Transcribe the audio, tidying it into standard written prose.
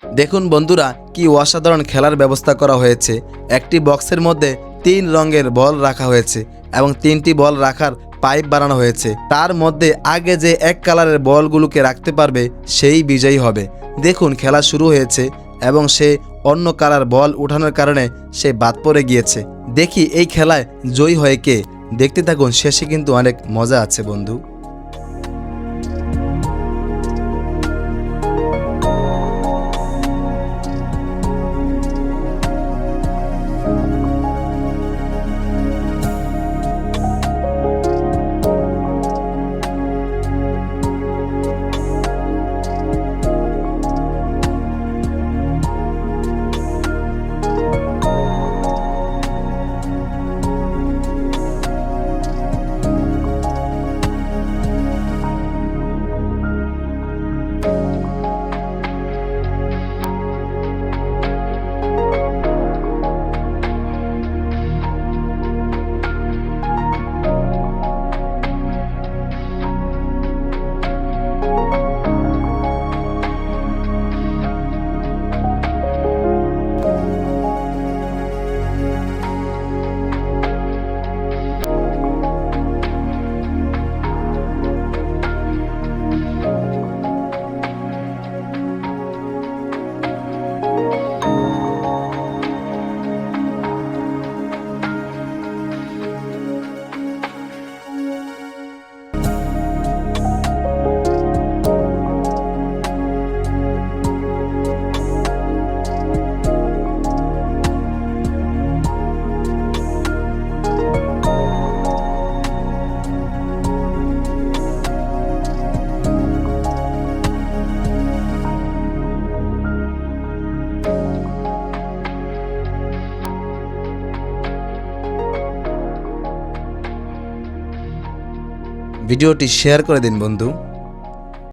দেখুন বন্ধুরা, কি অসাধারণ খেলার ব্যবস্থা করা হয়েছে। একটি বক্সের মধ্যে 3 রঙের বল রাখা হয়েছে এবং 3টি বল রাখার পাইপ বানানো হয়েছে। তার মধ্যে আগে যে এক কালারের বলগুলোকে রাখতে পারবে সেই বিজয়ী হবে। দেখুন খেলা শুরু হয়েছে এবং সে অন্য কালার বল উঠানোর কারণে সে বাদ পড়ে গিয়েছে। দেখি এই খেলায় জয়ী হয়ে কে। দেখতে থাকুন, শেষে কিন্তু অনেক মজা আছে বন্ধু। ভিডিওটি শেয়ার করে দিন বন্ধু।